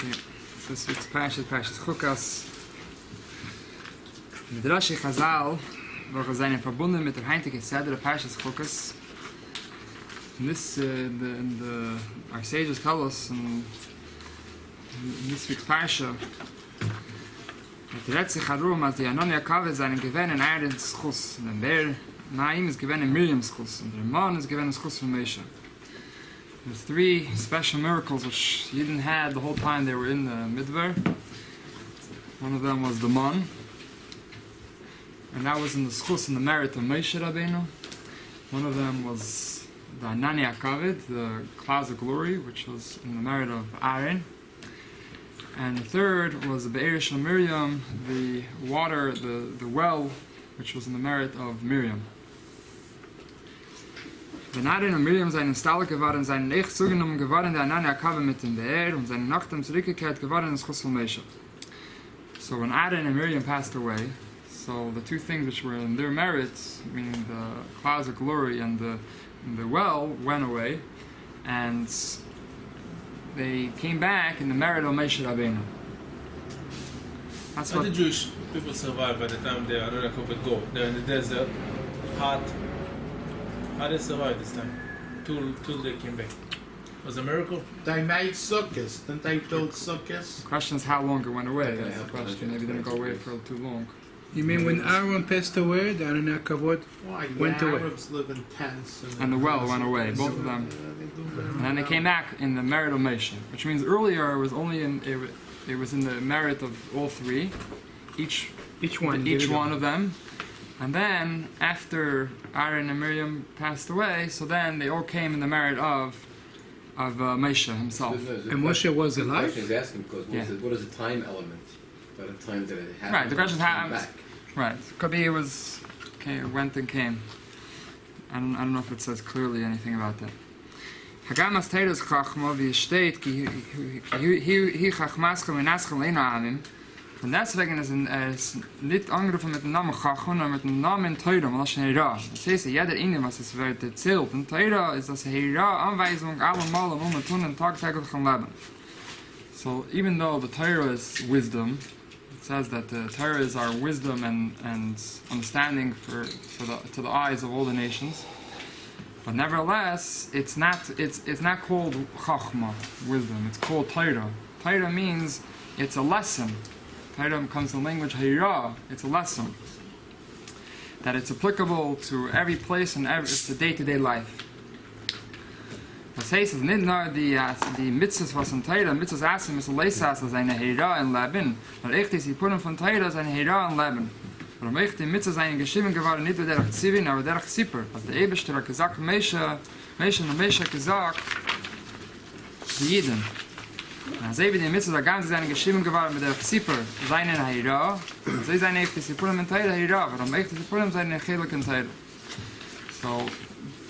Okay, this week's parshas, parshas chukas. Midrashi Chazal, welche seien verbunden mit der heintige Seder, parshas chukas. And this, our sages tell us in this week's parsha, that the Retzich Harum, as the Anania Kaveh seinen gewähnen in Aaron's sichos, and the Bear Naim is given in Miriam's sichos, and the Ramon is given in sichos from Moshe. There's three special miracles which Yidden had the whole time they were in the Midbar. One of them was the man, and that was in the sichos and the merit of Moshe Rabbeinu. One of them was the Anania Kaved, the clouds of glory, which was in the merit of Aaron. And the third was the Be'er of Miriam, the water, the well, which was in the merit of Miriam. Wenn Aaron und Miriam seinen Stall geworden, seinen Echt zugenommen geworden, der Anania Kaveh mit dem Be'er und seine Nachtem zurückgekehrt geworden in das Chus von Moshe. So when Aaron and Miriam passed away, so the two things which were in their merits, meaning the clouds of glory and the well, went away, and they came back in the merit of Moshe Rabbeinu. That's How what did Jewish people survive by the time they are not covered go? They're in the desert, hot. How did they survive this time? Till they came back. Was it a miracle? They made sukkahs. Didn't they build sukkahs? the question is how long it went away. That's the question. Maybe it didn't go away for too long. You mean when Aaron passed away, the Anania Kavod Why? went The away? Arabs live in tents. And the well went away, both of them. And then they came back in the merit of Moshe, which means earlier it was only it was in the merit of all three, each one of them. And then after Aaron and Miriam passed away, so then they all came in the merit of Moshe himself. And Moshe was The alive? question is asking because what is the time element by the time that it happened? Right, the question is how. back. Right, could be it was went and came. I don't know if it says clearly anything about that. Hagamas Teiros Chachma wie steht hi Chachmaschem in Aschem Leina Amim. Von deswegen ist nicht angerufen mit dem Namen Chachma, sondern mit dem Namen Teira, weil das ist Heira. Das heißt, jeder Inge, was es wird erzählt. Und Teira ist das Heira Anweisung allemal und wir tun im tagtäglichen Leben. So even though the Torah is wisdom, it says that the Torah is our wisdom and understanding to the eyes of all the nations. But nevertheless, it's not called Chachma, wisdom. It's called Torah. Torah means it's a lesson. Torah comes from the language Hayra. It's a lesson that it's applicable to every place and it's the day-to-day life. Das heißt, es ist nicht nur die Mitzvahs, was in Torah, Mitzvahs Asim ist Leisas, als eine Heira in Leben. Aber echt ist die Purim von Torah, als eine Heira in Leben. Warum echt die Mitzvahs seien geschrieben geworden, nicht durch Zivin, aber durch Zipper. Als der Eberster hat gesagt, Moshe hat gesagt, die Jiden. Und als die Mitzvahs ganz seien geschrieben geworden, mit der Zipper, seine Heira, sie seien echt die Purim in Torah Heira, warum echt die Purim seien chelek in Torah. So,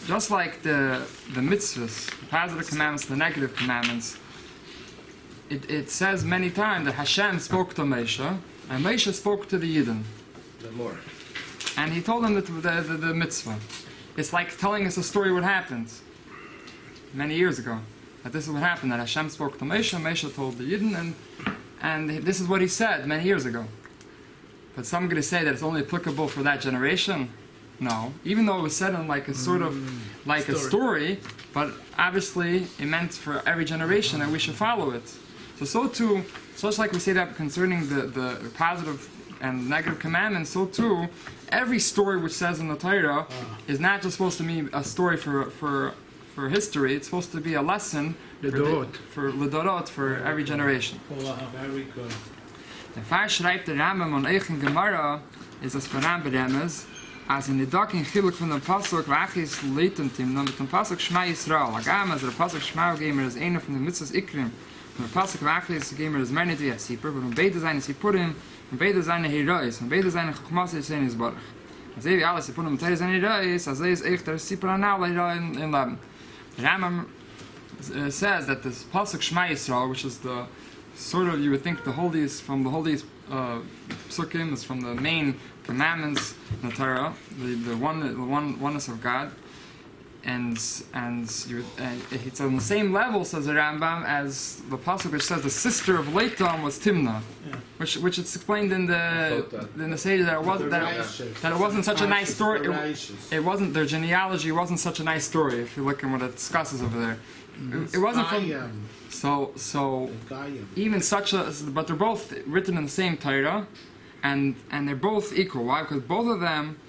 just like the mitzvahs, the positive commandments, the negative commandments, it says many times that Hashem spoke to Moshe, and Moshe spoke to the Yidden. More. And he told them the mitzvah. It's like telling us a story what happened many years ago. That this is what happened, that Hashem spoke to Moshe, Moshe told the Yidden, and this is what he said many years ago. But some are going to say that it's only applicable for that generation. No, even though it was said in like a sort of like a story, but obviously it meant for every generation that we should follow it. So too, just like we say that concerning the positive and negative commandments, so too, every story which says in the Torah is not just supposed to be a story for history. It's supposed to be a lesson for Ledorot, for every generation. Very good. Der Fall schreibt der Rambam und Eichen Gemara ist das Veran Beremes, als in der Dok in Chiluk von dem Pasuk Wachis Leitentim, dann mit dem Pasuk Shema Yisrael. Agam, als der Pasuk Shema Gamer ist einer von den Mitzvahs Ikrim. Und der Pasuk Wachis Gamer ist mehr nicht wie ein Sipur, aber beide seine Sipurim, und beide seine Herois, und beide seine Chachmas ist seine Zbarach. Also wie alle Sipurim und beide seine Herois, also ist echt der Sipur an alle Herois in Leben. The Rambam says that this Pasuk Shema Yisrael, which is the sort of, you would think the holiest psukim, is from the main commandments in the Torah, the oneness of God. it's on the same level, says the Rambam, as the pasuk which says the sister of Leitam was Timnah, which it's explained in the Seder that it wasn't such a nice story. It wasn't, their genealogy wasn't such a nice story. If you look at what it discusses over there, it wasn't from. So even such a, but they're both written in the same Torah, and they're both equal. Why? Because both of them,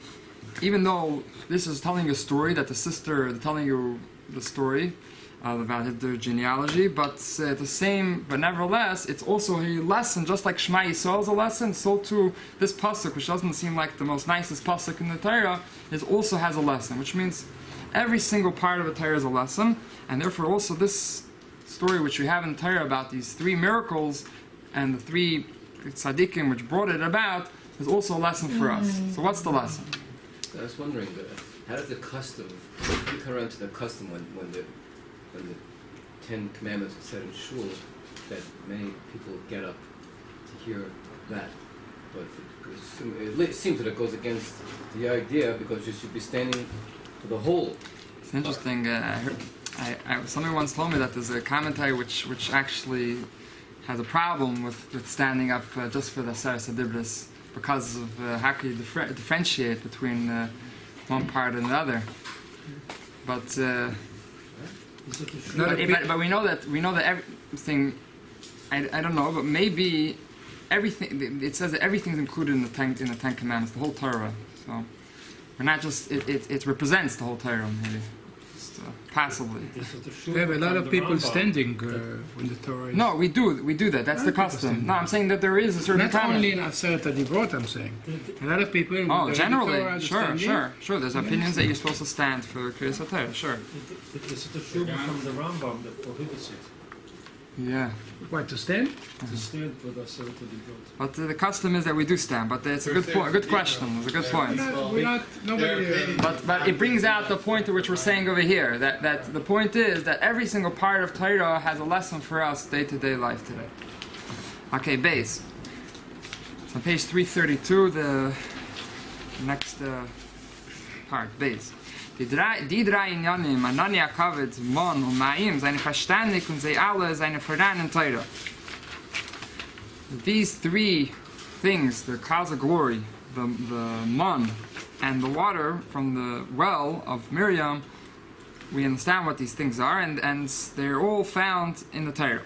even though this is telling a story that the sister, telling you the story about their genealogy, but the same. But nevertheless, it's also a lesson, just like Shema Yisrael is a lesson. So too, this pasuk, which doesn't seem like the most nicest pasuk in the Torah, also has a lesson, which means every single part of the Torah is a lesson, and therefore also this story which we have in the Torah about these three miracles and the three tzaddikim which brought it about is also a lesson for us. So what's the lesson? I was wondering, how does the custom, you come around to the custom when the Ten Commandments are said in shul, that many people get up to hear that, but it seems that it goes against the idea because you should be standing for the whole. It's interesting. Somebody once told me that there's a commentary which actually has a problem with standing up just for the Seres HaDibros, because of how can you differentiate between one part and the other. But we know that everything. I don't know, but maybe everything. It says that everything's included in the Ten Commandments, the whole Torah. So we're not just. It represents the whole Torah, maybe. Possibly. We have a lot of people standing when the Torah is... No, we do that. That's the custom. No, I'm saying that there is a certain Not only in Aseret HaDivrot, I'm saying. A lot of people... Oh, generally, sure. There's opinions that you're supposed to stand for Kriyas HaTorah, sure. It's the Shulchan from the Rambam that prohibits it. Yeah. What, to stand? To stand for the Aseret HaDivrot. But the custom is that we do stand. But it's a good point. A good question. It's a good point. But it brings out the point which we're saying over here. That the point is that every single part of Torah has a lesson for us day-to-day life today. Okay, bais. So on page 332, the next part, bais. Die drei Inyanim, Anania Kavod, Mon und Ma'im, seine verständig und sie alle seine verdannen Teure. These three things, the clouds of glory, the Mon, and the water from the well of Miriam, we understand what these things are, and they're all found in the Torah.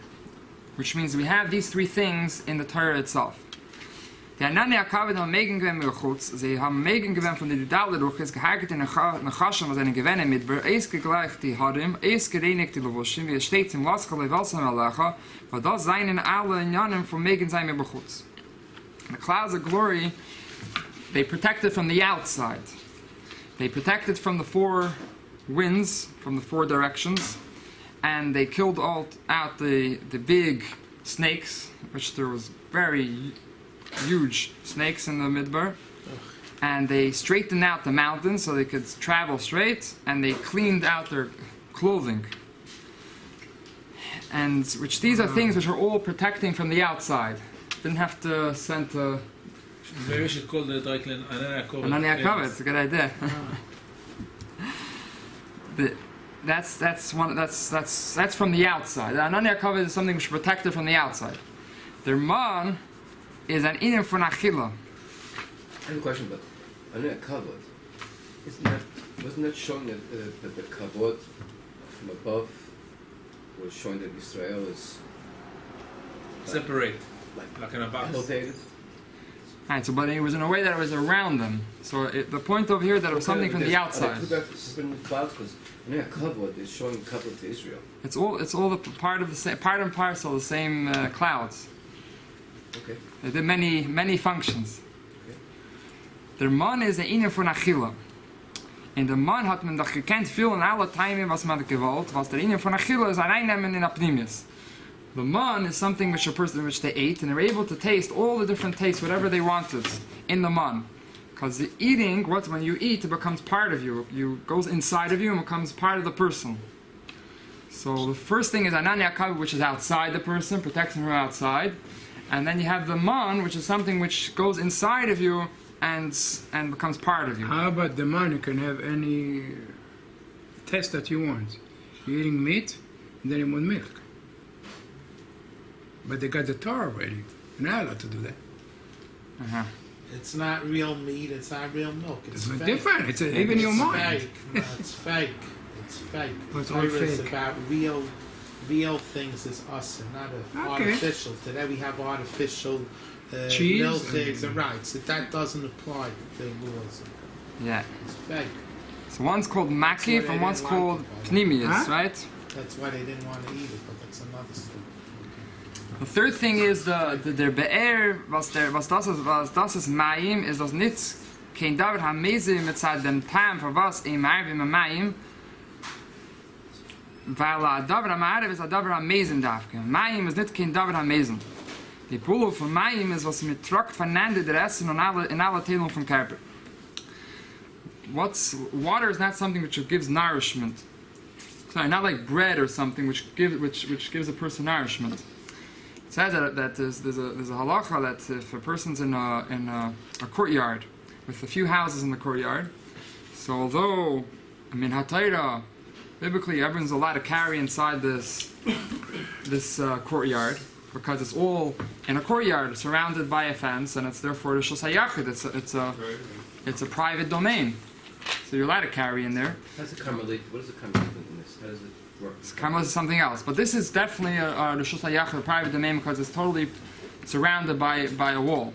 Which means we have these three things in the Torah itself. Die Anania Kavod haben Megen gewen Milchutz, sie haben Megen gewen von der Dudale Ruches, gehaget in Nechasham, was eine Gewinne mit Eis gegleicht die Harim, Eis gereinigt die Levushim, wie es steht im Laschale Welsam Alecha, weil das seien alle Inyanim von Megen sein Milchutz. The clouds of glory, they protected from the outside. They protected from the four winds, from the four directions, and they killed out the big snakes, which there was very huge snakes in the Midbar, and they straightened out the mountains so they could travel straight, and they cleaned out their clothing, and which these are things which are all protecting from the outside. Didn't have to send a... Maybe we should call the Deutschland Anania Kavod. Anania Kavod, it's a good idea. That's from the outside. The Anania Kavod is something which is protected from the outside. Their man is an inim for nachila. I have a question, but Anania Kavod, wasn't that showing that the Kavod from above was showing that Israel is separate, like an above. Elevated? Right, so but it was in a way that it was around them. So the point over here that it was something from the outside. Because Anania Kavod is showing Kavod to Israel. It's all the part of the same part and parcel of the same clouds. Okay. They did many functions. Okay. Der Mann is ein Inen von Achilla. In der Mann hat man doch gekannt viel in alle Timen, was man gewollt, was der Inen von Achilla ist ein Einnehmen in Apnimis. The man is something which which they ate, and they were able to taste all the different tastes, whatever they wanted, in the man. Because the eating, when you eat, it becomes part of you. It goes inside of you and becomes part of the person. So the first thing is Anania Kavod, which is outside the person, protecting from outside. And then you have the man, which is something which goes inside of you and becomes part of you. How about the man? You can have any test that you want. You're eating meat, and then you want milk. But they got the Torah already. You're not allowed to do that. Uh-huh. It's not real meat. It's not real milk. It's It's fake. different. It's even your mind. Fake. No, it's fake. It's fake. It's all Torah is fake. about real things is us, and not Okay. artificial. Today we have artificial Cheese milk, and- eggs, and right. So that doesn't apply to the laws. Yeah. It's fake. So one's called makif they and one's didn't like called it, pnimius, Huh? right? That's why they didn't want to eat it, but that's another story. The third thing is der Be'er, was das ist Mayim, ist das nicht kein David HaMezim mit dem Tam für was im Marvim im Mayim, weil David HaMarev ist David HaMezim dafke. Mayim ist nicht kein David HaMezim. Die Pulu von Mayim ist, was mit trockt vernannt der Essen und in alle Teilungen vom Körper. Water is not something which gives nourishment. Sorry, not like bread or something which gives a person nourishment. It says that there's a halacha that if a person's in a courtyard with a few houses in the courtyard, so although Hatayra, biblically everyone's allowed to carry inside this courtyard because it's all in a courtyard surrounded by a fence and it's therefore the Shus HaYachid. It's a private domain, so you're allowed to carry in there. How's the Carmelite? What is the Carmelite in this? How does it work? Carmel is something else, but this is definitely the Shus HaYachid, a private domain, because it's totally surrounded by a wall.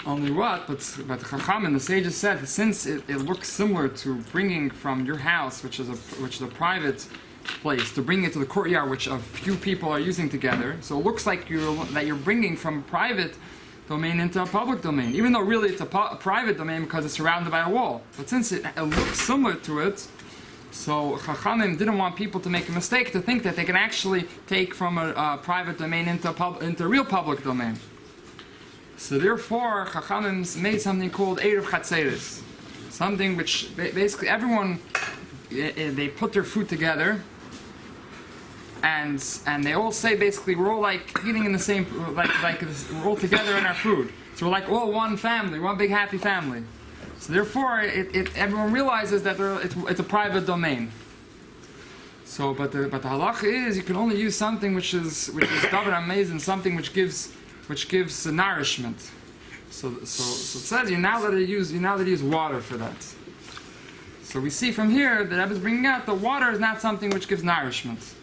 Only what? But the Chachamim, the sages said, since it looks similar to bringing from your house, which is a private place, to bring it to the courtyard, which a few people are using together. So it looks like you're bringing from private domain into a public domain, even though really it's a private domain because it's surrounded by a wall. But since it looks similar to it, so Chachamim didn't want people to make a mistake to think that they can actually take from a private domain into a real public domain. So therefore, Chachamim made something called Erev Chatzeres, something which basically everyone, they put their food together, and they all say basically we're all like eating in the same, like we're all together in our food. So we're like all one family, one big happy family. So therefore, everyone realizes that it's a private domain. So, but the halacha is you can only use something which is davar amazing, something which gives nourishment. So it says you're not allowed to use water for that. So we see from here that Rebbe is bringing out that water is not something which gives nourishment.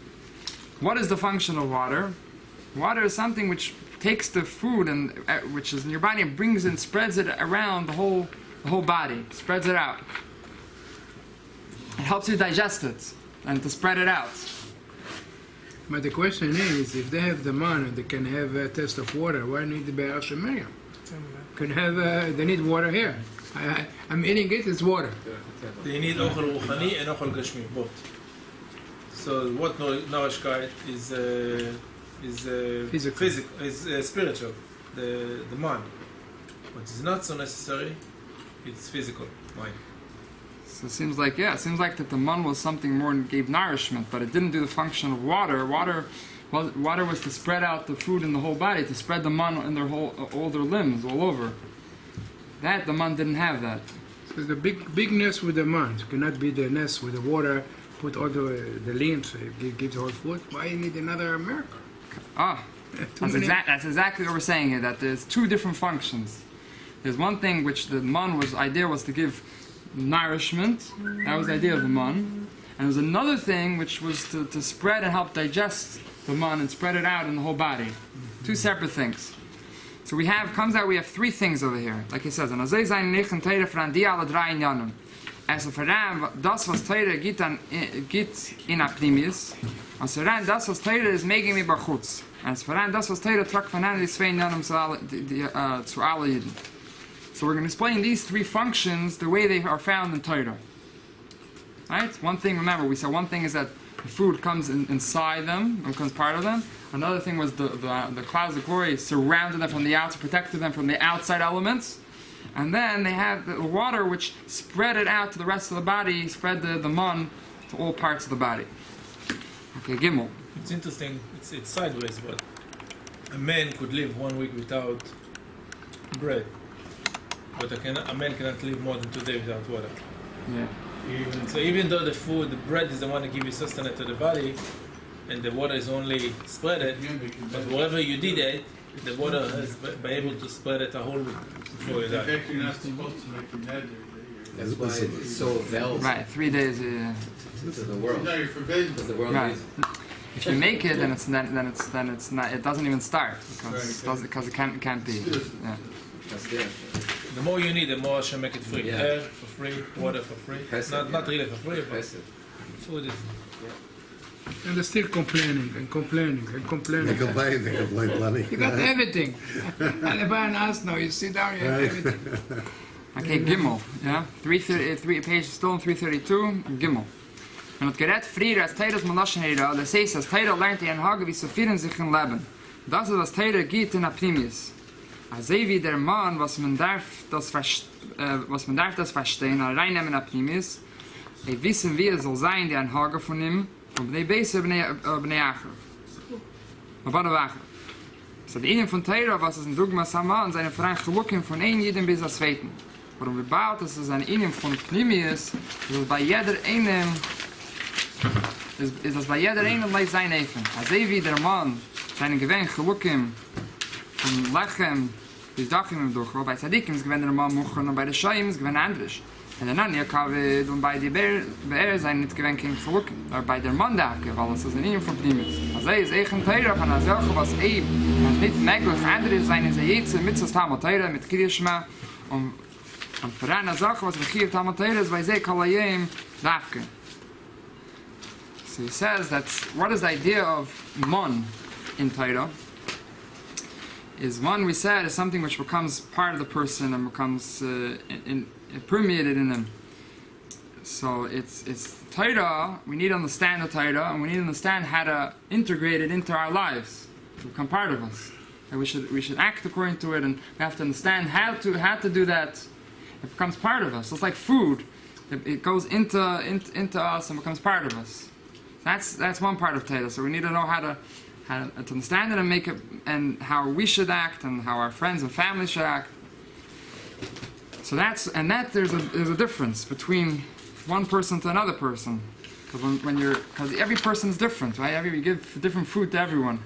What is the function of water? Water is something which takes the food and which is in your body and brings it and spreads it around the whole body, spreads it out. It helps you digest it and to spread it out. But the question is, if they have the man and they can have a test of water, why need the Be'er Shemayim? They need water here. I'm eating it, it's water. They need ochel ruchani and ochel gashmi, both. So what nourishkeit is Physical. is spiritual, the mind. What is not so necessary, it's physical, mind. So it seems like that the man was something more and gave nourishment, but it didn't do the function of water. Water was to spread out the food in the whole body, to spread the man in all their limbs, all over. That the man didn't have that. So the bigness with the man cannot be the nest with the water. Put all the limbs, it gives all food. Why you need another miracle? That's exactly what we're saying here. That there's two different functions. There's one thing which the man idea was to give nourishment. That was the idea of the man. And there's another thing which was to spread and help digest the man and spread it out in the whole body. Two separate things. So we have three things over here. Like he says, as a Veran, das was Teire geht in a Pnimis, as Veran, das was Teire is making me bachutz. As Veran, das was Teire tragt von an die zwei Jahren zu alle Yidden. So we're going to explain these three functions the way they are found in Torah. Right? One thing, remember, we said one thing is that the food comes inside them, becomes part of them. Another thing was the clouds of glory surrounded them from the outside, protected them from the outside elements. And then they had the water which spread it out to the rest of the body, spread the man to all parts of the body. Okay, Gimel. It's interesting, it's sideways, but a man could live 1 week without bread, but a man cannot live more than 2 days without water. Yeah. So even though the bread is the one that gives you sustenance to the body, and the water is only spread it, but whatever you did it, the water has been able to spread it a whole week before you die. You're not supposed to make your neder. That's why it's so available Right, 3 days. to the world. No, you're forbidden. Because the world Right. needs If you make it, then it's not. It doesn't even start because it can't be. Yeah. that's there. The more you need, the more Hashem make it free. Yeah. Air for free, water for free. Chesed, Not really for free, but Chesed. food is. And they're still complaining and complaining and complaining. They complain plenty. You got everything. And if I ask now, you sit down, you have everything. Okay, Gimel. Yeah, 3 pages still in 332. Gimel. Und het gerät früher als Teires Malaschenhera, das heißt, als Teire lernt in Hage, wie zu führen sich im Leben. Das ist, was Teire geht in Apnimis. Also wie der Mann, was man darf das verstehen, reinnehmen in Apnimis, wissen, wie soll sein, die ein Hage von ihm, von Bnei Beis Bnei Acher. Aber der Wacher. So die Ihnen von Teire, was ist ein Dogma Sama, und seine Freien gelukken von ein jedem bis als Zweiten. Warum wir baut, dass es ein Ihnen von Pnimis, dass bei jeder einem is das bei jeder einen leicht sein Eifen. Als wie der Mann seinen Gewinn gelukken von Lechem bis Dachim im Duch, bei Tzadikim ist gewinn der Mann Muchen und bei der Scheim ist gewinn anders. Und dann ja kann wir und bei die Beer sein nicht gewinn kein gelukken. Aber bei der Mann Dake, weil es ist ein Ihnen von Pnimis. Als ist eigen Teire von der Selche, was was nicht möglich andere sein, ist jetzt mit das Tamal Teire, mit Kirishma und für eine Sache, was wir hier Tamal Teire ist, weil sie Kalayim Dafke. So he says that what is the idea of mon in Torah? Is mon, we said, is something which becomes part of the person and becomes permeated in them. So it's Torah. We need to understand the Torah, and we need to understand how to integrate it into our lives to become part of us. And we should act according to it, and we have to understand how to do that. It becomes part of us. It's like food. It goes into us and becomes part of us. That's one part of Torah. So we need to know how to understand it and make it, and how we should act, and how our friends and family should act. So there's a difference between one person to another person, because every person is different, right? You give different food to everyone.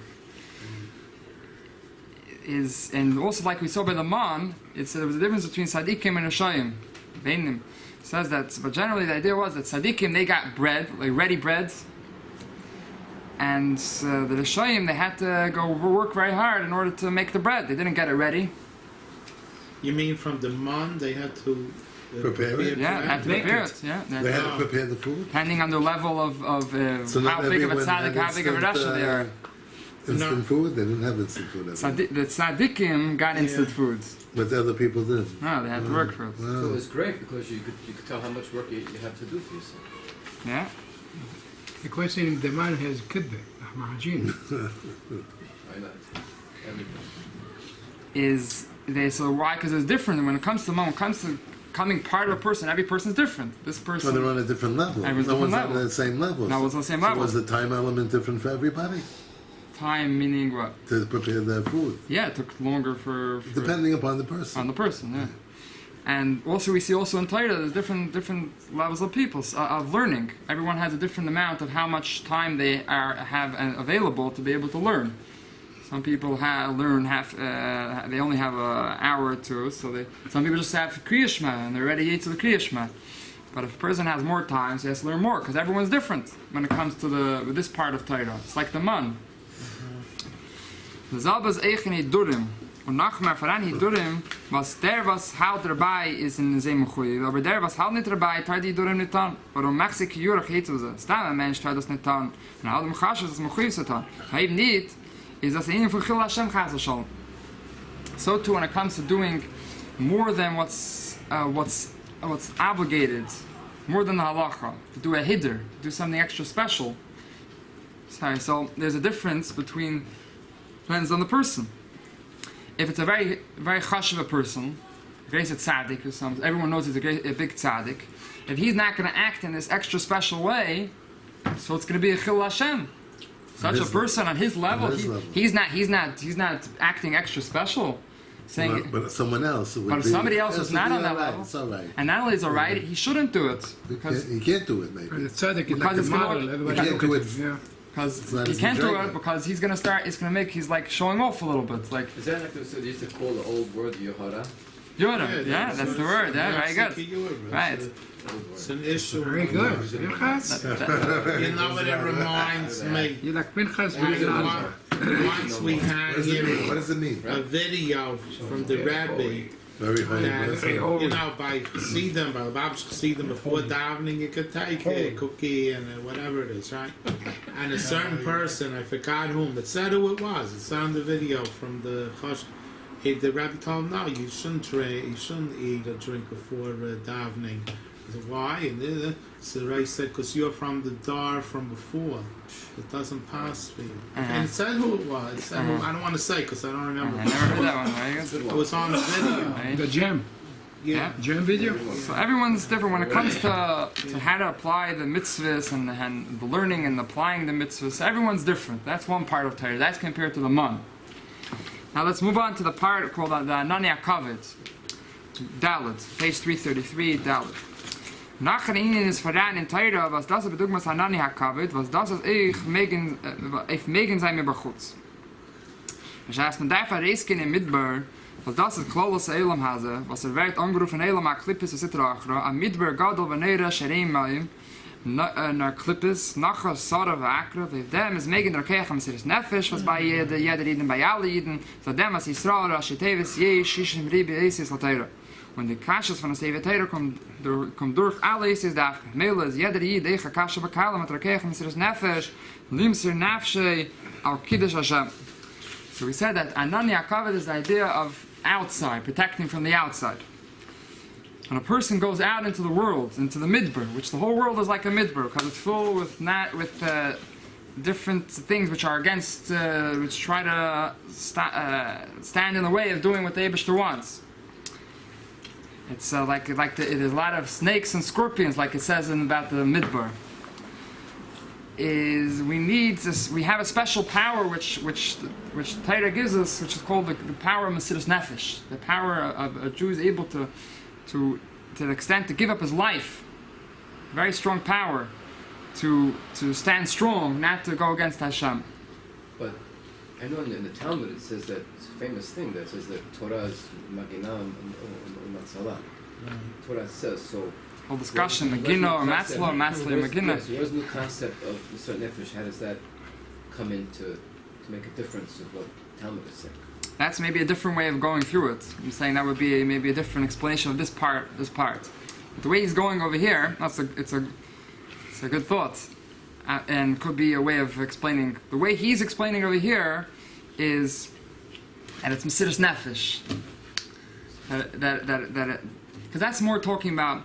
And also like we saw by the man, there was a difference between tzaddikim and rishayim. It says that, but generally the idea was that tzaddikim, they got bread, like ready bread. And the Rishayim, they had to go work very hard in order to make the bread. They didn't get it ready. You mean from the man they had to Prepare it? Yeah, they had to prepare it. Yeah, They had to prepare the food? depending on the level of So how not big of a everyone tzaddik, had how big of a rasha they are. Instant food? They didn't have instant food. The tzaddikim got instant foods. But the other people did. No, they had to work for it. So it was great because you could tell how much work you have to do for yourself. Yeah. The question is, the man has kidbe, mahajin. Why not? Everything. So why? Because it's different. When it comes to becoming part of a person, every person is different. This person. Well, they're on a different level. Everyone's No one's different on level. the same level. No one's on the same So level. was the time element different for everybody? Time meaning what? To prepare their food? Yeah, it took longer for Depending upon the person. on the person. Yeah. And also we see also in Torah there's different levels of people of learning. Everyone has a different amount of how much time they have available to be able to learn. Some people learn they only have an hour or two. So some people just have Kriya Shema and they're ready to the Kriya Shema. But if a person has more time, so he has to learn more because everyone's different when it comes to this part of Torah. It's like the man. The Zalbas Eichen Durim. Und nach mir voran Durim, was halt dabei ist in dem Chui, aber was halt nicht dabei, tat die Durim nicht an. Warum macht sich Jurach jetzt so? Stamm ein Mensch tat das nicht an. Und all dem Chash das Chui zu tun. Eben nicht, ist das ihnen von Chil Hashem Chas Hashem. So too when it comes to doing more than what's obligated, more than the halacha, to do a hiddur, do something extra special. So there's a difference between depends on the person. If it's a very, very chashuv person, a great tzaddik or something, everyone knows he's a big tzaddik. If he's not going to act in this extra special way, so it's going to be a chil Hashem. Such a person on his level, he's not acting extra special. saying, but someone else would but if be, somebody else yes, is not it'd on be that all right, level, it's all right. and not only is it right, he shouldn't do it because He can't do it, maybe. The tzaddik is Because like the it's gonna- model. Everybody You can't look do at it. him. Yeah. because not he as can't do enjoyable. it because he's gonna start. It's gonna make he's like showing off a little bit, like Is that like they used to call the old word Yohara? Yoda. Yeah, that's the word. Yeah, very good. Right. It's an issue. Very good. Pinchas? You know what it reminds me? You like Pinchas? Once we had here What does it mean? a video from the rabbi Very high. that, you know, by see them, by Babs see them before davening, you could take a cookie and whatever it is, right? And a certain person, I forgot whom, it said who it was. It's on the video from the Chosh. The rabbi told him, no, you shouldn't drink, you shouldn't eat or drink before davening. He said, why? And so the rabbi said, because you're from the dar from before. It doesn't pass for you. And it said who it was. It said who, I don't want to say because I don't remember. I never heard that one. Very good. It was on the video. Right. The gem. Yeah. Gem video? So everyone's different when it comes to how to apply the mitzvahs and the learning and applying the mitzvahs. Everyone's different. That's one part of Torah. That's compared to the man. Now let's move on to the part called the Anani HaKavod. Dalet, page 333, Dalet. Nachher ihnen ist verraten in Torah, was das bedeutet Anani HaKavod, was das ist ich megen sein mir bechutz. Das heißt, man darf reisgehen im Midbar, was das ist Klolos Elam Hase, was wird angerufen Elam HaKlippis et Achra, am Midbar Gadol Venera Shereim Maim, naar Klippis, nachher Sara Vakra, with them is megen der Keich am Siris Nefesh, was bei jeder Jiden, bei alle Jiden, so dem as Yisrael, Rashi Tevis, Shishim Ribi, Esis Latera. When the kashas von der Sevetera kommt durch alle Esis darf, Mele is jeder Jid, Eicha Kasha Bakala, mit der Keich am Siris Nefesh, Limsir Nafshe, Al Kiddush Hashem. So we said that Anani HaKavod is the idea of outside, protecting from the outside. When a person goes out into the world, into the midbar, which the whole world is like a midbar, because it's full with different things which are against, which try to stand in the way of doing what the Eibishter wants. It's it is a lot of snakes and scorpions, like it says about the midbar. We have a special power which Torah gives us, which is called the power of Mesiras Nefesh, the power of a Jew is able to the extent to give up his life, very strong power, to stand strong, not to go against Hashem. But I know in the Talmud it says that it's a famous thing that says that Torah is Maginah Matzala. Torah says so. Whole discussion, Magina or Matzla or Matzla or Magina. So where's the new concept of Yisrael Nefesh? How does that come into to make a difference of what Talmud is saying? That's maybe a different way of going through it. I'm saying that would be maybe a different explanation of this part. But the way he's going over here, it's a good thought, and could be a way of explaining. The way he's explaining over here is that it's Mesiras Nefesh. Because that's more talking about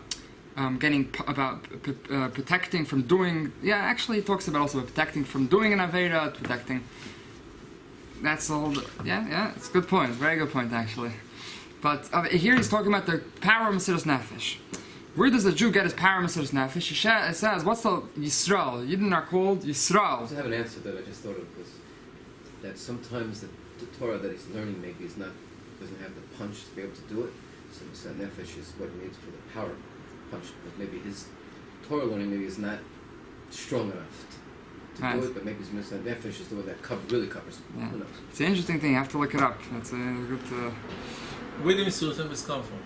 protecting from doing. Yeah, actually, he talks about also protecting from doing an avera, protecting. That's all. Yeah, it's a good point. Very good point, actually. But here he's talking about the power of Mesiras Nefesh. Where does a Jew get his power of Mesiras Nefesh? It says, what's the Yisrael? Yidden are called Yisrael. I have an answer that I just thought of, was that sometimes the Torah that he's learning maybe doesn't have the punch to be able to do it. So Mesiras Nefesh is what he needs for the power punch. But maybe his Torah learning maybe is not strong enough to do it, but maybe his Mesiras Nefesh is the one that really covers it. Yeah. Who knows? It's an interesting thing. You have to look it up. That's a good. Where did Mesiras Nefesh come from?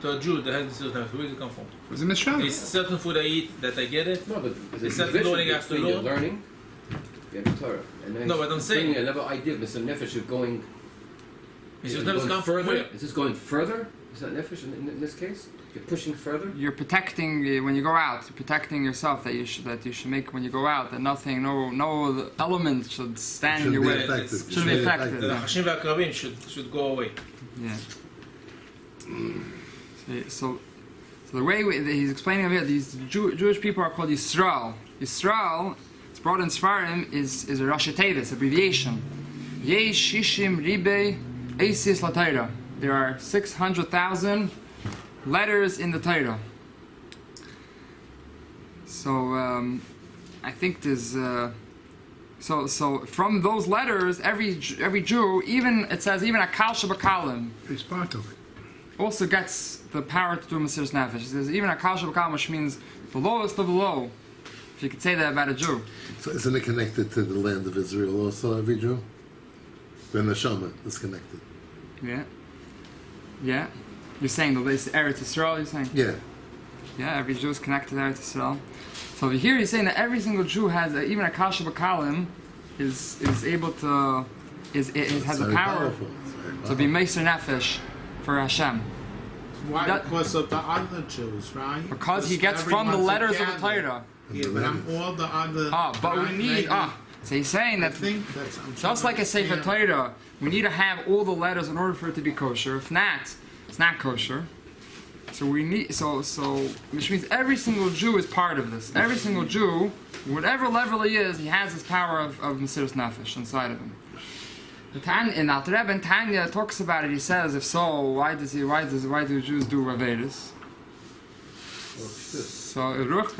To a Jew that has Mesiras Nefesh, where does it come from? Was it Mishra? There's certain food I eat that I get it. No, but It's there's not a learning division after between your law. learning and Torah. And then No, but I'm he's saying- bringing another idea of Mesiras Nefesh of going. Mesiras is Nefesh going come from further. where? Is this going further? Is that Nefesh in this case? You're pushing further. You're protecting when you go out. You're protecting yourself. That you should make when you go out. That no element should stand in your way. Shouldn't be affected. The Yeah. Chashim v'Akrabim should go away. Yeah. So the way he's explaining over here, these Jewish people are called Yisrael. Yisrael, it's brought in Sfarim, is a Rashi Tevis, abbreviation. Yesh Shishim Ribe Eisis LaTorah. There are 600,000 letters in the Torah. So I think there's So from those letters, every Jew, even it says even a kal shebakalim, It's part of it. also gets the power to do Mesiras Nefesh. It says even a kal shebakalim, which means the lowest of the low. If you could say that about a Jew. So isn't it connected to the land of Israel also, every Jew? The neshama is connected. Yeah. Yeah. You're saying the Eretz Yisrael. You're saying. Yeah. Yeah, every Jew is connected to Eretz Yisrael. So over here, he's saying that every single Jew has even a kal shebakalim is able to has the very power powerful. It's very to be Mesiras Nefesh for Hashem. Why? That- Because of the other Jews, right? Because he gets from the everyone's letters of the together. Torah. Yeah, but I'm all the other. But we right, need maybe- So he's saying I that think that's I'm just trying like to a Sefer understand. Torah, we need to have all the letters in order for it to be kosher. If not, it's not kosher. So we need which means every single Jew is part of this. Every single Jew, whatever level he is, he has this power of Mesiras Nefesh inside of him. In Alter Rebbe in Tanya talks about it. He says, if so, why do Jews do Avedas? So Ruch,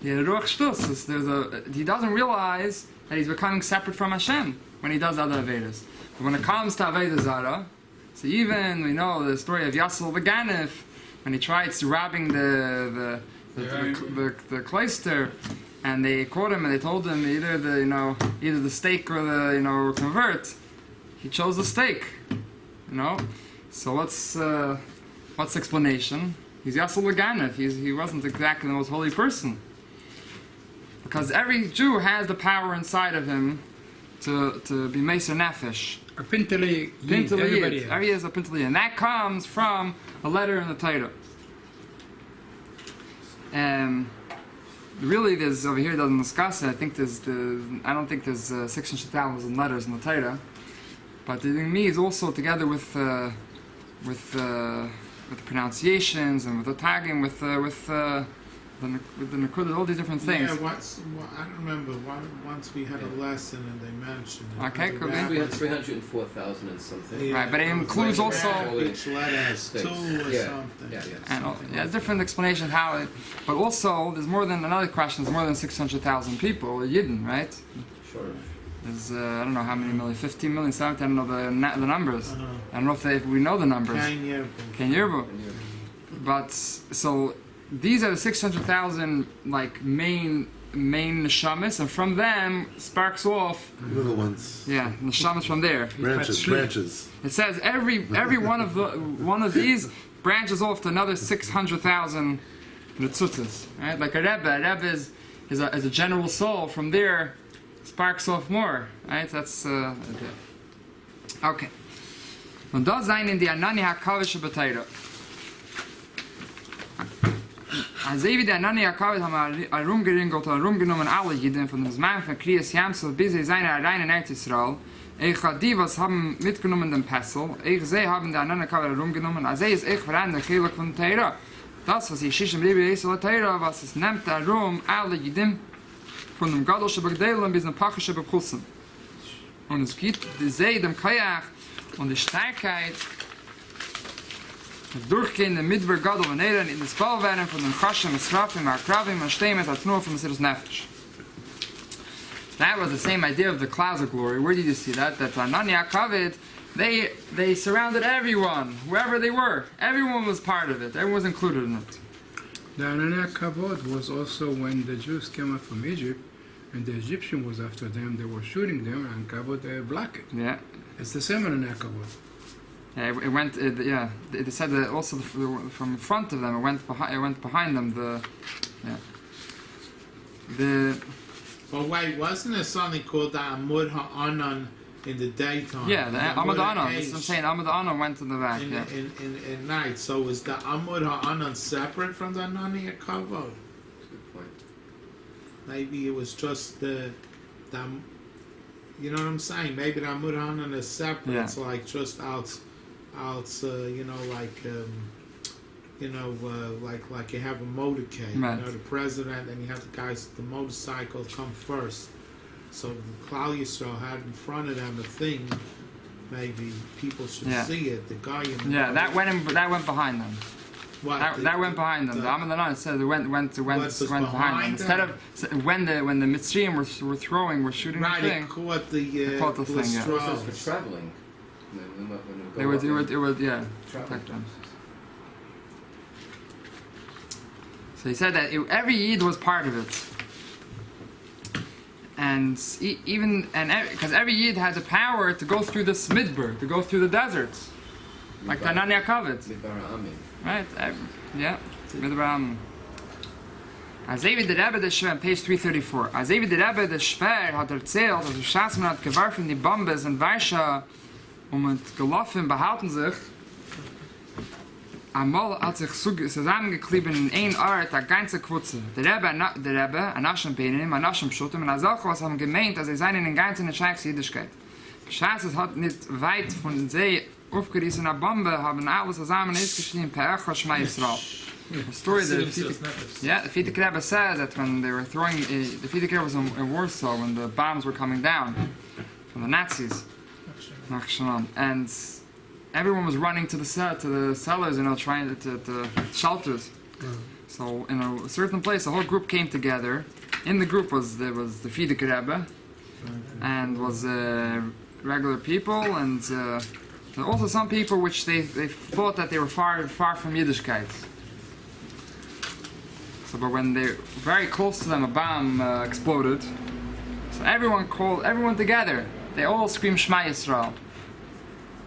Ruch Shtus. He doesn't realize that he's becoming separate from Hashem when he does other Avedas. But when it comes to Aveda Zara, so even we know the story of Yassel the Ganef when he tried robbing the cloister, and they caught him and they told him either the steak or the convert. He chose the steak, So what's the explanation? He's Yassel the Ganef. He wasn't exactly the most holy person, because every Jew has the power inside of him to be Mesiras Nefesh. A pintele Pintele everybody Yid. has. Every is a Pintele Yid. And that comes from a letter in the Torah. Really, there's over here doesn't discuss it. I don't think there's 600,000 letters in the Torah, but the me is also together with the pronunciations and with the tagging, with the Nakuda, all these different things. Yeah, I don't remember. Once we had a lesson and they mentioned it. Okay, cool. We had 304,000 and something. Yeah, Right, but it includes like also- each letter has two or Yeah. something. Yeah. And there's different explanations how it, but also there's more than another question. There's more than 600,000 people, Yidden, right? Sure. There's I don't know how many million, 15 million, 17. I don't know the numbers. Uh-huh. I don't know if we know the numbers. Ken Yerbo. But so these are the 600,000 main neshamas, and from them sparks off. Little ones. Yeah, neshamas from there. Branches. It says every one of these branches off to another 600,000 netzutas. Right, like a Rebbe is a general soul. From there, sparks off more. Right, that's okay. Und da sein in die Anani HaKavish B'Teira. Als wie der Anani HaKavish haben herumgeringelt und herumgenommen alle Jiden von dem Zman von Kriyas Yamsel bis sie seine allein in Eretz Yisrael. Ich hat die, was haben mitgenommen den Pessel. Sie haben der Anani HaKavish herumgenommen. Als ist ich voran der chelek von Teira. Das, was ich Shishim Ribi Yisrael Teira, was es nimmt herum alle Jiden von dem Gadol Shebegdelen bis zum Pachas Shebekussen. Und es gibt die See, dem Kayach, und die Stärkheit, das durchgehende Midbar Gadol und Eren in das Bauwerden von den Chashem, Esrafim, Akravim, und Shtemet, Atnur von Mesiras Nefesh. That was the same idea of the clouds of glory. Where did you see that? That Anania Kavit, they surrounded everyone, wherever they were. Everyone was part of it. Everyone was included in it. The Anania Kavod was also when the Jews came out from Egypt and the Egyptian was after them, they were shooting them and Kavod blocked it. Yeah. It's the same Anania Kavod. Yeah, it went. It said that also from in front of them. It went behind them. But wait, wasn't there something called the Amud Ha'anan in the daytime? Yeah, the Amud Anan. H That's what I'm saying. Amud Anan went in the back. in, Yeah. in night. So is the Amud Ha'anan separate from the Anani HaKavod? Good point. Maybe it was just the you know what I'm saying? Maybe the Amud Ha'anan is separate. Yeah. It's like just out, like you have a motorcade. Right. You know, the president, and you have the guys with the motorcycle come first. So the Klal Yisrael had in front of them a thing. Maybe people should Yeah. see it. The guy in the Yeah, that went behind them. What? That went behind them. The Amud Lanan said it went What's behind them. behind Instead of when the Mitzrayim were shooting Right, the they thing, caught the caught the thing, yeah. Also straws. for traveling. When they would yeah travel. protect them. So he said that every Yid was part of it, and because every Yid had the power to go through this midbar, to go through the deserts, like the Anania Kavit. Right? Yeah. Midbar. Azevi the Rebbe the Shver, page 334. Azevi the Rebbe the Shver hat erzählt, dass Schatzman hat geworfen die Bombes in Warscha und gelaufen behalten sich. Einmal hat sich zusammengeklebt in ein Ort, eine ganze Quutze. Der Rebbe, ein Naschen Penim, ein Naschen Pschutim, und solche, was haben gemeint, dass seien in den ganzen Scheichs Jüdischkeit. Schatzes hat nicht weit von der See aufgerissen, eine Bombe, haben alles zusammen ausgeschrieben, per Echo Shema Yisrael. The story that the Fidik Rebbe says that when they were throwing, the Fidik Rebbe was in Warsaw when the bombs were coming down from the Nazis, and everyone was running to the cellars, trying to shelters. So in a certain place, the whole group came together. In the group was the Fidik Rebbe, and was regular people, and also some people which they thought that they were far from Yiddishkeit. So, but when they were very close to them, a bomb exploded. So everyone called everyone together. They all screamed Shema Yisrael,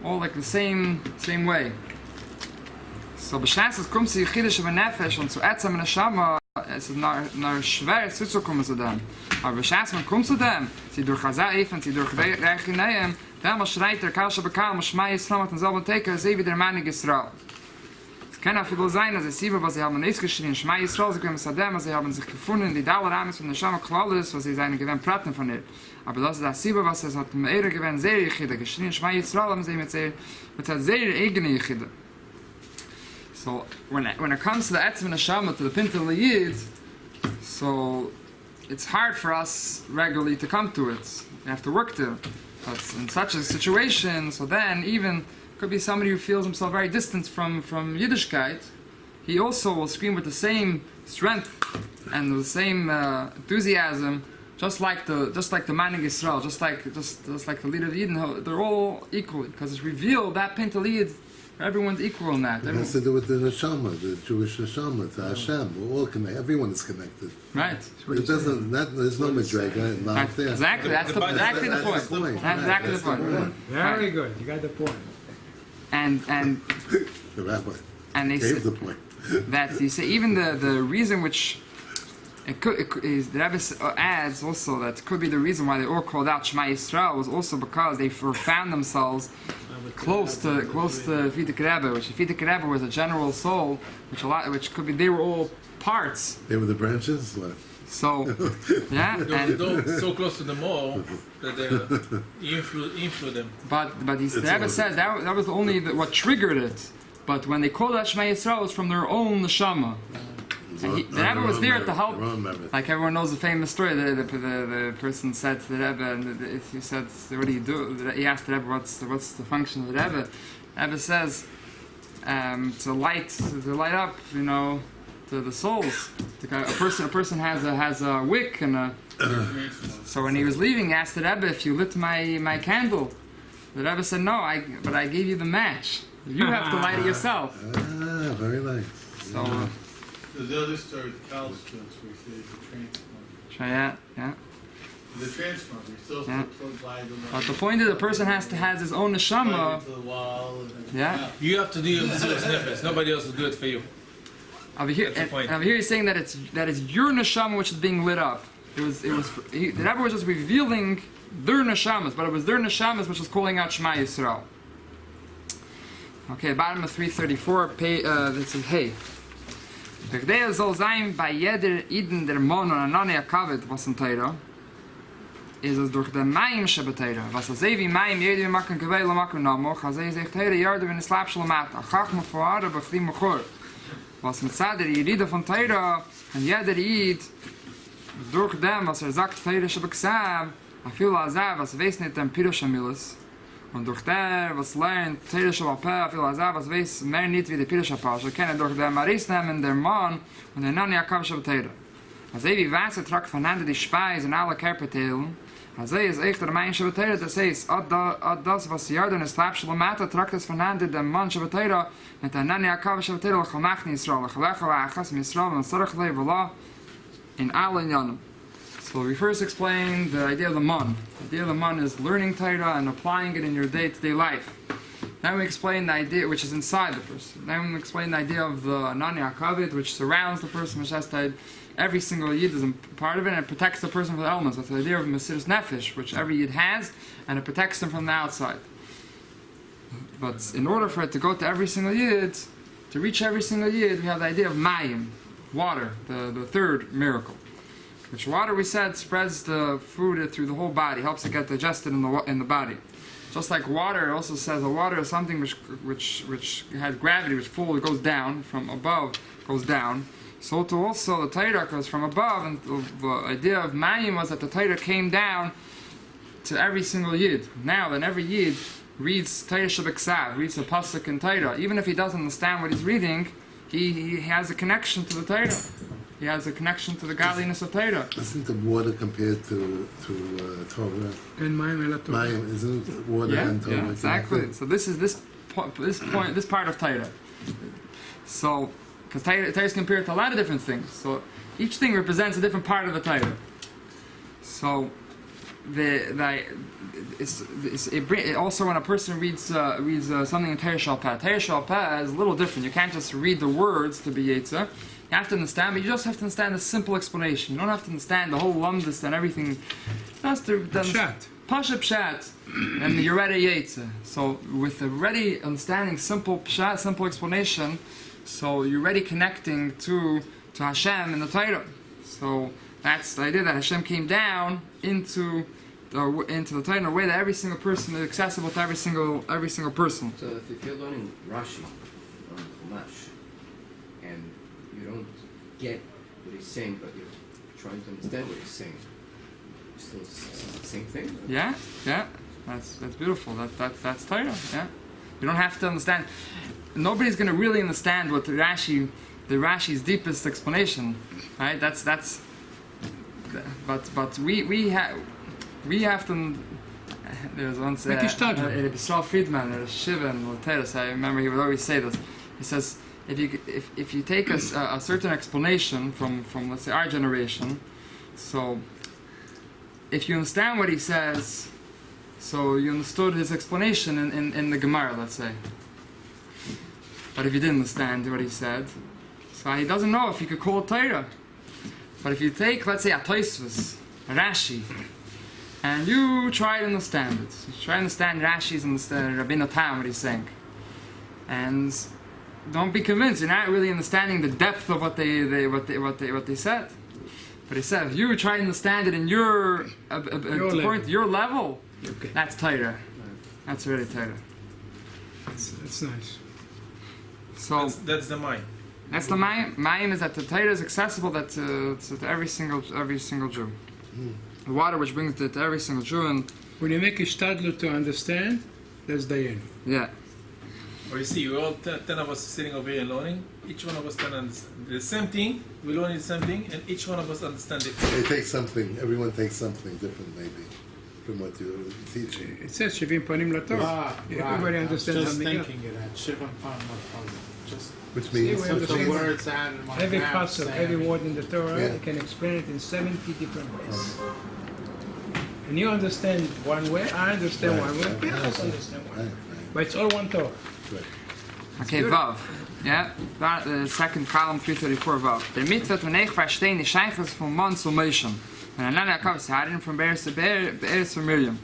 all like the same way. So b'shas kommt sie Chiddush v'nefesh und zu etzem neshama, es ist nur schwer zuzukommen zu dem. Aber b'shas man kommt zu dem, sie durch Hazaif und sie durch Rechineim, dann schreit der Kasha bekam Shema Yisrael mit demselben Teken, sie wie der Mannig Yisrael. Es kann auch viel sein, dass sie was sie haben nicht geschrien, Shema Yisrael, sie kommen zu dem, sie haben sich gefunden, die Daueramis von Neshama Klalis, was sie seine gewähnt Praten von ihr. Aber das ist das Siebe, was es hat im Ehre gewähnt, sehr Yechide, geschrien, Shema Yisrael, haben sie mit sehr eigene Yechide. So when it comes to the Etzem Neshama, to the Pintel Yid, so it's hard for us regularly to come to it. We have to work to it. But in such a situation, so then even could be somebody who feels himself very distant from Yiddishkeit, he also will scream with the same strength and the same enthusiasm, just like the Manig Yisrael, just like the leader of Eden. They're all equal because it's revealed that Pintel Yid. Everyone's equal in that. It has to do with the neshama, the Jewish neshama, to Hashem. We're all connected. Everyone is connected. Right. It doesn't. There's no madrega not there. Exactly. That's exactly the point. That's exactly the point. Very good. You got the point. And The rabbi they gave say the point. that you say even the reason which it is the Rebbe adds also that could be the reason why they all called out Shema Yisrael was also because they found themselves close to Fidik Rebbe, which Fidik Rebbe was a general soul, which could be they were all parts. They were the branches left. So yeah, and so close to them all that they influence them. but the Rebbe says that was only what triggered it. But when they called out Shema Yisrael, it was from their own neshama. And the Rebbe was there to help. Like everyone knows the famous story. The person said to the Rebbe, and he said, "What do you do?" He asked the Rebbe, "What's the function of the Rebbe?" The Rebbe says, "To light up, to the souls. A person has a wick, and so when he was leaving, he asked the Rebbe, "If you lit my candle." The Rebbe said, "No, but I gave you the match. You have to light it yourself." Ah, very nice. So. The other story, the college students, where he says the transplant. Yeah. The transplant, we still Yeah. glide the But the point is, the person has his own neshama. into the wall. And Yeah. You have to do your Mesilas Nefesh. Nobody else will do it for you. Over here, That's the point. and over here he's saying that it's your neshama which is being lit up. The Rebbe was just revealing their neshamas, but it was their neshamas which was calling out Shema Yisrael. Okay, bottom of 334, that says, hey. Begdea soll sein bei jeder Iden der Mon und Anania Kavit, was in Teira, ist es durch den Maim Shebeteira, was er sei wie Maim, jeder machen Gewele machen Namoch, als er sich Teira Jorde wenn es Labschel macht, achach me vorhare, bechlim mechor. Was mit Zader Yerida von Teira, und jeder Id, durch dem, was sagt Teira Shebeksav, afil Azav, was weiß nicht dem Pirush Amilis, Und durch der, was lernt, Teire Shabbat, viel Azar, was weiß mehr nicht wie die Pirisha Parshas, kann durch der Maris nehmen, der Mann und der Nani Akav Shabbat. Also wie Wasser tragt voneinander die Speise in alle Körperteilen, also ist echt der Mann Shabbat, das heißt, das, was Jordan ist, Fabshalamata, tragt es voneinander der Mann Shabbat, mit der Nani Akav Shabbat, Lachamach in Israel, Lachalecha Achas in Israel, und Sarach Lei V'la, in alle Inyanim. So we first explained the idea of the man. The idea of the man is learning Torah and applying it in your day-to-day life. Then we explained the idea which is inside the person. Then we explained the idea of the Nani Akavit, which surrounds the person, which has to, every single Yid is a part of it, and it protects the person from the elements. That's the idea of Mesiras Nefesh, which every Yid has, and it protects them from the outside. But in order for it to go to every single Yid, to reach every single Yid, we have the idea of Mayim, water, the third miracle. Which water, we said, spreads the food through the whole body, helps it get digested in the body. Just like water, it also says that water is something which has gravity, which it goes down, from above goes down. So too also the Torah goes from above, and the idea of Mayim was that the Torah came down to every single Yid. Now, then every Yid reads Torah Shabbat, reads the Pasuk in Torah. Even if he doesn't understand what he's reading, he has a connection to the Torah. He has a connection to the godliness of Torah. Isn't the water compared to Torah? And Mayim, isn't it water and Torah? Yeah, exactly. So this is this part of Torah. So, because Torah is compared to a lot of different things. So each thing represents a different part of the Torah. So also when a person reads something in Torah Shalpah is a little different. You can't just read the words to be Yetzah. You have to understand, but you just have to understand the simple explanation. You don't have to understand the whole lumdus and everything. Just the Pshat. Pasha Pshat, and you're ready Yetzah. So with the ready understanding, simple Pshat, simple explanation, so you're ready connecting to Hashem in the Torah. So that's the idea that Hashem came down into the Torah in a way that every single person is accessible to every single person. So if you're learning Rashi on Chumash, and you don't get what he's saying, but you're trying to understand what he's saying, still it's the same thing? Yeah, that's beautiful. That's Torah. Yeah, you don't have to understand. Nobody's going to really understand what the Rashi's deepest explanation, right? But we have to. There was once Yisrael Friedman, Shiva and Loteris. I remember he would always say this. He says, if you take a certain explanation from let's say our generation, so if you understand what he says, so you understood his explanation in the Gemara, let's say. But if you didn't understand what he said, so he doesn't know if you could call it Torah. But if you take, let's say, a Tosfos, a Rashi, and you try to understand it, you try to understand Rashi's and Rabbeinu Tam, what he's saying, and don't be convinced, you're not really understanding the depth of what they said. But he said, if you try to understand it in your level, okay. That's Torah. That's really Torah. That's nice. So that's the mind. That's the Mayim. Mayim is that the Torah is accessible to every single Jew. The water which brings it to every single Jew. And when you make a shtadlut to understand, that's dayan. Yeah. Or you see, we're all 10 of us sitting over here learning. Each one of us can understand the same thing. We learn the same thing, and each one of us understand it. They take something. Everyone takes something different, maybe, from what you're teaching. It says Shivim Panim Latorah. Everybody understands something else. Just thinking it. Shivim Panim Just. Which means the words out of my every mouth, pasuk, every word in the Torah, Yeah. you can explain it in 70 different ways. And you understand one way, I understand one way, people understand one way. But it's all one Torah. Okay, Vav. Yeah, the second column, 334 Vav. Der Mitzvah Menech verstehen die sichos von Mann zu Moshe. And Lerner comes from Be'eres to Miriam.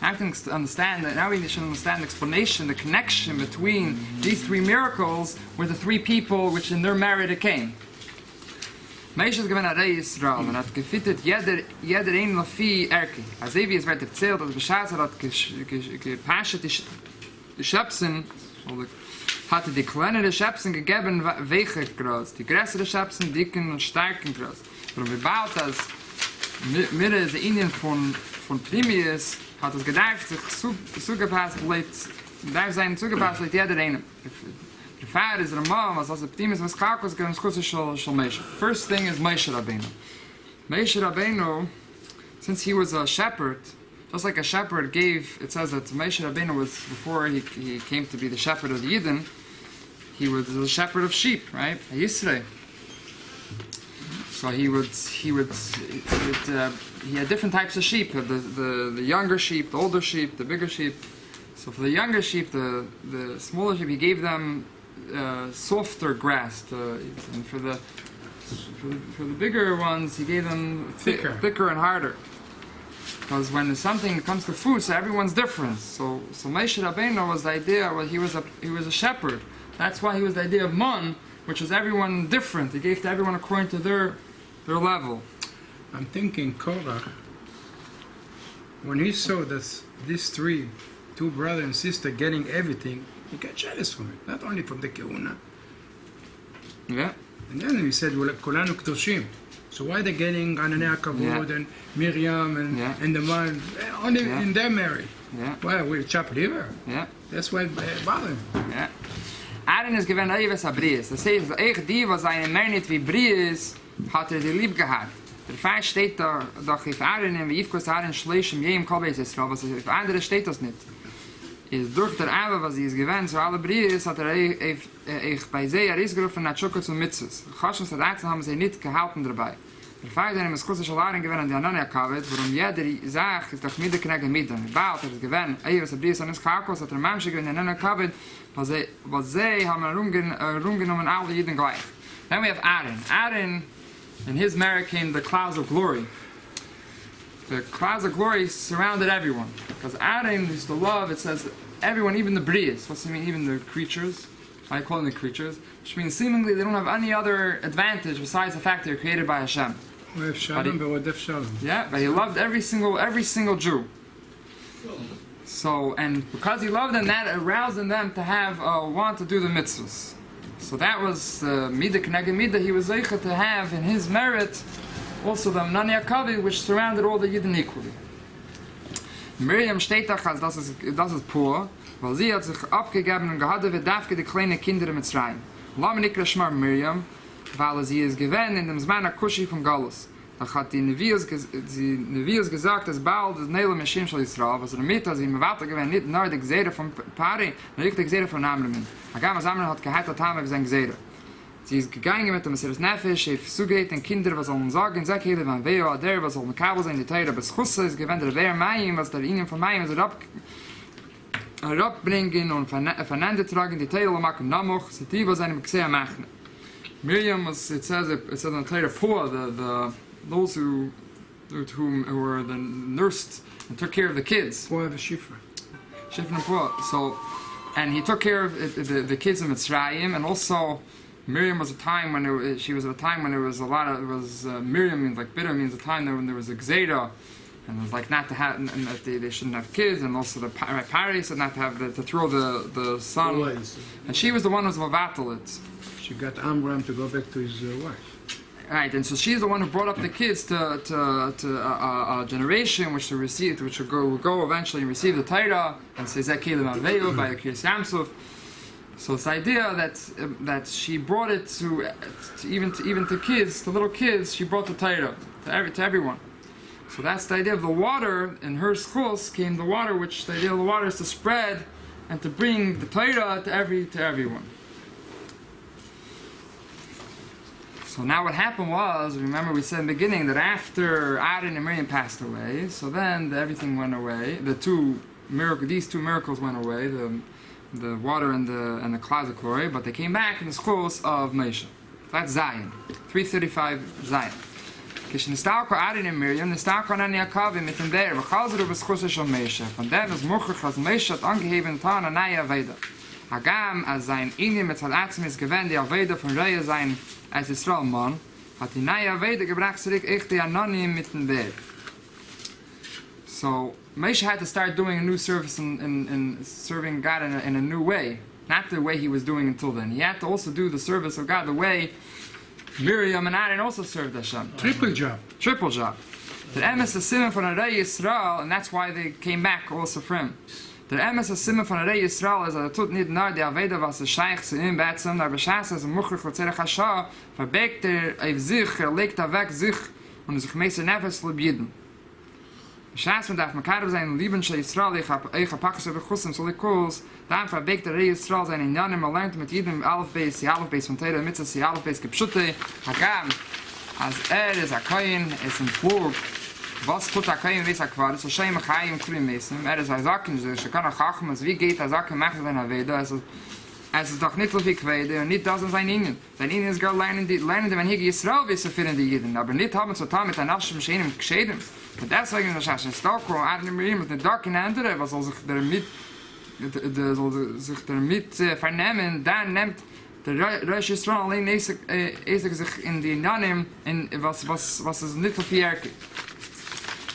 I have to understand that now we should understand the explanation, the connection between these three miracles with the three people which in their merit it came. Moshe is given a Rei Yisrael and hat gefittet jeder ein Lafi Erki. Als wie es wird erzählt, dass Bescheid hat gepascht die Schöpsen, hatte die kleinere Schöpsen gegeben weiche groß, die größere Schöpsen dicken und starken groß. Und wir baut das Mitte ist der Indien von Primis hat es gedarft sich zugepasst darf sein zugepasst jeder eine. The fact is Ramah was also Ptimis was Kakos going to shal Moshe. First thing is Moshe Rabbeinu. Moshe Rabbeinu, since he was a shepherd, just like a shepherd gave, it says that Moshe Rabbeinu was, before he came to be the shepherd of the Yidden, he was the shepherd of sheep, right? A Yisrei. So he had different types of sheep, the younger sheep, the older sheep, the bigger sheep. So for the younger sheep, the smaller sheep, he gave them softer grass, and for the bigger ones, he gave them thicker and harder. Because when something comes to food, so everyone's different. So Moshe Rabbeinu was the idea. Well, he was a shepherd. That's why he was the idea of man, which is everyone different. He gave to everyone according to their level. I'm thinking Korach, when he saw that these two brother and sister getting everything, he got jealous from it, not only from the Kehuna. Yeah. And then he said, well, Kolanu K'toshim. So why they getting Ananei Kavod and Miriam and the man, only in their marriage? Yeah. Why, we chop liver? Yeah. That's why it bothered him. Yeah. Aaron is given Eives Abries. Das heißt, echt die, was eine mehr nicht wie Bries, hat die lieb gehabt. Der Fall steht da, doch if Aaron und wie Yivkos Aaron schleichen jedem Kolbeis Israel, was if andere steht das nicht. Ist durch der Awe, was sie ist gewähnt, so alle Bries, hat ich bei sehr gerufen nach chukas und mitzvos. Chashos und Atzen haben sie nicht gehalten dabei. Der Fall, der im Schusses Aren gewähnt, die Anania Kavet, warum jeder sagt, ist doch mit knegen mit dem. Bald hat es gewähnt, Eives Abries an es Chakos, hat Mamsche gewähnt, die Anania Kavet, was sie haben rumgenommen, alle Jeden gleich. Then we have Aaron. Aaron, in his merit came the clouds of glory. The clouds of glory surrounded everyone. Because Aaron used to love, it says, everyone, even the Brias. What's it mean? Even the creatures. I call them the creatures. Which means seemingly they don't have any other advantage besides the fact they're created by Hashem. Yeah, but he loved every single Jew. So, and because he loved them, that aroused in them to have want to do the mitzvahs. So that was Midah K'neged Midah. He was zeicha to have in his merit also the Anania Kavet, which surrounded all the Yidden equally. Miriam steht da, das ist pur, weil sie hat sich abgegeben und gehad wird dafke die kleine Kinder in Mitzrayim. Lass mich nicht schmar Miriam, weil sie ist gewähnt in dem Zman Akushi von Galus. Da hat die Nevius gesagt, dass bald das Neil Meshim shall Yisrael, was damit, als sie im Wetter gewähnt, nicht nur die Gseide von Pari, nicht die Gseide von Amramin. Agam Amramin hat geheitert haben für sein Gseide. Sie ist gegangen mit dem Messias Nefesh, auf Sugeit und Kinder, was sollen sagen, Zekele, van Veo, Ader, was soll mit Kabel sein, die Teire, bis Chusse ist gewähnt, der Wehr Mayim, was der Ihnen von Mayim ist herabbringen und voneinander tragen, die Teile machen Namoch, sie die, was einem Gsea machen. Miriam was, it says in the Teire, poor, those who were the nursed and took care of the kids. Poor the Shifra. Shifra and poor. So, and he took care of the kids in Mitzrayim, and also Miriam was a time when there was a lot of Miriam means like bitter means a time when there was a Gzeda, and it was like not to have, and that they shouldn't have kids, and also the Pari said not to have to throw the son, and she was the one who was Mavatalit. She got Amram to go back to his wife. Right, and so she's the one who brought up the kids to a generation which will go eventually and receive the Torah and say Zekele Maveyu by the Kiryas Yamsuf. So it's the idea that she brought it to even to kids, to little kids. She brought the Torah to everyone. So that's the idea of the water. In her schools came the water, which the idea of the water is to spread and to bring the Torah to everyone. So now what happened was, remember we said in the beginning that after Aaron and Miriam passed away, so then everything went away. These two miracles went away, the water and the clouds of glory, but they came back in the schools of Moshe. That's Zion, 335 Zion. Kishnistauko Aaron and Miriam, Nistauko Anania Kavet mit dem Beer, V'chalzeru b'schusse shel Moshe. Von dem ist Muchach, als Moshe hat angeheben Tan Anaya Aveda. Agam, als sein Inyan mit Zalatzim ist gewähnt, die Aveda von Rehe sein als Israel-Mann, hat die neue Aveda gebracht zurück, echt die Anonim mit dem Beer. So, Moshe had to start doing a new service in serving God in a new way. Not the way he was doing until then. He had to also do the service of God the way Miriam and Aaron also served Hashem. Triple job. Triple job. The emes is simon from Arei Yisrael, and that's why they came back also from. The emes is simon von Arei Yisrael is that tut nicht nur die Aveda was es scheich zu ihm betzem, aber beschas es muchlich letzerech Hasha, verbegt auf sich, legt weg sich und sich meester nefes lebiden. Beschas man darf makarev sein, lieben shei Yisrael, ich hapachas über Chussim, so likos, dann verbegt Arei Yisrael sein in Janim, lernt mit jedem Alef-Beis, die Alef-Beis von Teire, mitzvahs, die Alef-Beis gepschute, hagam, als ist a Koyin, ist ein Flug, was tut a Koyin, weiss a Quad, so scheim Chaim Krim Mesim, ist a Saken, so kann a Chachmas, wie geht a Saken, machen seine Aveda, es ist doch nicht so viel Quede, und nicht das in sein Ingen. Sein Ingen ist gar lernen die, wenn hier Yisrael wissen für die Jiden, aber nicht haben zu tun mit einem Naschen, Scheinem, Geschäden. Und deswegen ist das ein Stockholm, mit den Dock in andere, was soll sich damit vernehmen, dann nimmt der Rosh Yisrael allein sich in die Nanim, was ist nicht so viel.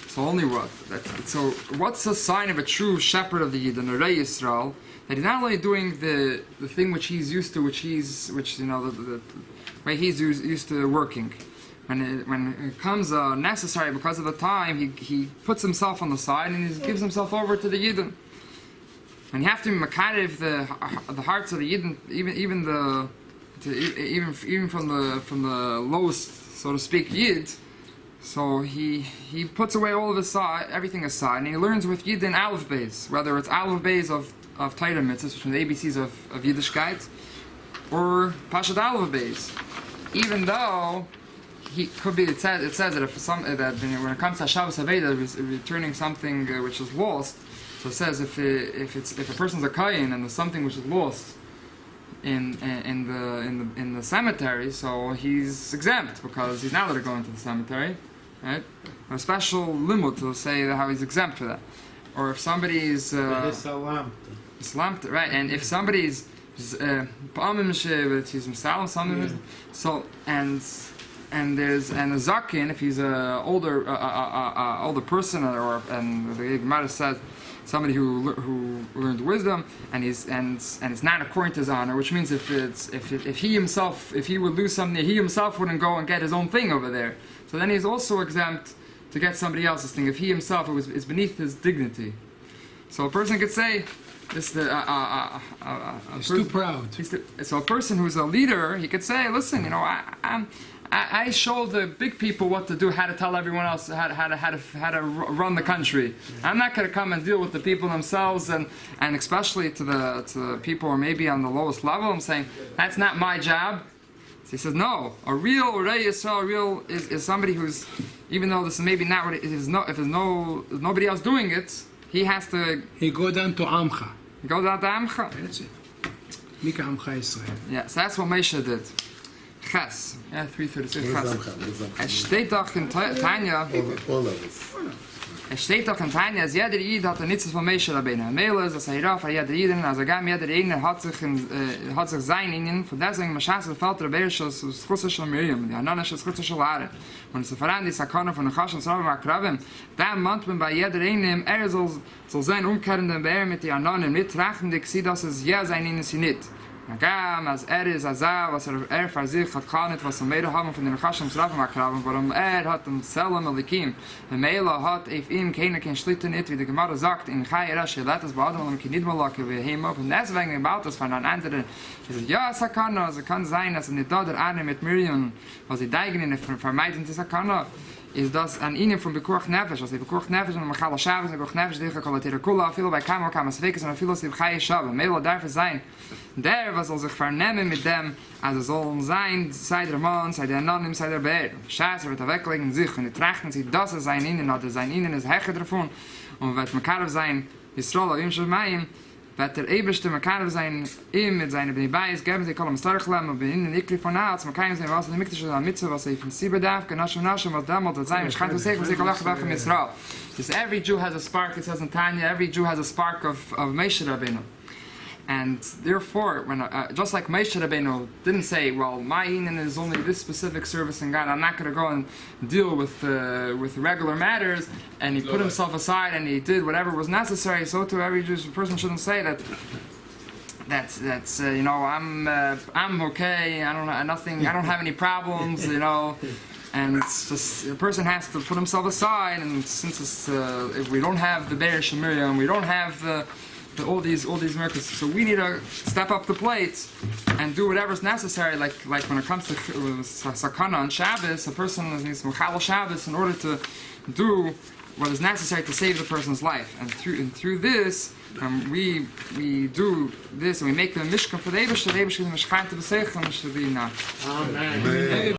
So only what? So what's the sign of a true shepherd of the Yid, an Arei Yisrael? That he's not only doing the thing which he's used to, which you know the way he's used to working. When it becomes necessary because of the time, he puts himself on the side and he gives himself over to the Yidden. And you have to makarev the hearts of the Yidden, even from the lowest, so to speak, Yid. So he puts away all of his everything aside, and he learns with Yidden Aleph Beis, whether it's Aleph Beis of Torah mitzvahs, which are the ABCs of Yiddishkeit, or Pashat Aleph Beis. Even though he could be, it says that when it comes to Shabbos Aveda, returning something which is lost. So it says if a person's a Kayin and there's something which is lost in the cemetery, so he's exempt because he's not allowed to go into the cemetery, right? A special limud to say how he's exempt for that. Or if somebody's Islamd, right? And if somebody's Pa'amim he's Misalam, something, so and there's a Zakin, if he's a older person, and the Gemara says somebody who learned wisdom, and it's not according to his honor, which means if he would lose something, he himself wouldn't go and get his own thing over there. So then he's also exempt to get somebody else's thing if he himself is beneath his dignity. So a person could say this. He's too proud. So a person who's a leader, he could say, listen, you know, I show the big people what to do, how to tell everyone else how to run the country. I'm not going to come and deal with the people themselves, and especially to the people who are maybe on the lowest level. I'm saying that's not my job. So he says no. A real Rei Yisrael, is somebody who's, even though this is maybe not what it is, if there's nobody else doing it, he has to. He go down to Amcha. Go down to Amcha. That's it. Mika Amcha Yisrael. Yeah, so that's what Moshe did. Ches. Yeah, 336. Es steht doch in Tanya. Es steht doch in Tanya, als jeder Yid hat nichts von Moshe Rabbeinu. Mele ist, dass rauf jeder Yidin, also gar jeder Yidin hat sich sein Ihnen, von deswegen Maschas fällt Rabbeinu das Chukas von Miriam, die Ananas das Chukas von Lare. Und es voran die Sakone von der Chash und Sarabim Akravim, da meint man bei jeder Ihnen, soll sein umkehrenden Beer mit die Ananen mittrachten, die sie, dass es ja sein Ihnen sie nicht. Agam, als ist Azar, was für sich hat gehandelt, was mehr haben von den Chasham Sarabim Akravim, warum hat im Selam Elikim, der Mela hat auf ihm kein Schlitten nicht, wie die Gemara sagt, in Chai Rashi, let es beadam, und kein Nidmalake, wie ihm auf, und deswegen gebaut es von einem anderen, ja, es kann sein, dass nicht da der Arne mit Miriam, was sie deigen in der vermeidend ist, is das an ihnen von Bekuach Nefesh, also Bekuach Nefesh und Machal Shabbos, Bekuach Nefesh, Dicha Kolatira Kula, viele bei Kamas Vekes und viele sind Chai Shabbos. Melo darf es sein, der was soll sich vernehmen mit dem, also sollen sein, sei der Mann, sei der Anonym, sei der Bär. Scheiße wird weglegen sich und die trachten sich, dass es sein ihnen, oder sein ihnen ist Heche davon, und wird Makarev sein, Yisrael, Avim Shemaim, wird der Eberste Makarev sein, ihm mit seinen bais, geben sie Kolam Starchlem, und bei ihnen Ikli von Arz, Makarev sein, was in der Miktisch ist, an Mitzvah, was von Siebe darf, Genashim, was damals wird sein, Schreint und Sech, was ich Alach, Bach in Israel. Because every Jew has a spark, it says in Tanya, every Jew has a spark of Moshe Rabbeinu. And therefore, when just like Moshe Rabbeinu didn't say, well, my Inen is only this specific service in God, I'm not going to go and deal with regular matters, and he put himself aside and he did whatever was necessary, so to every Jewish person shouldn't say that's you know, I'm okay, I don't have any problems, you know, and it's just a person has to put himself aside. And since it's, if we don't have the Be'er Shemiriam, we don't have all these miracles, so we need to step up the plate and do whatever's necessary. Like when it comes to sakana on Shabbos, a person needs Mechal Shabbos in order to do what is necessary to save the person's life. And through this, we do this, and we make the mishkan for the Eibush, the Eibush is the mishkan to the Seich, and the Shadina. Amen.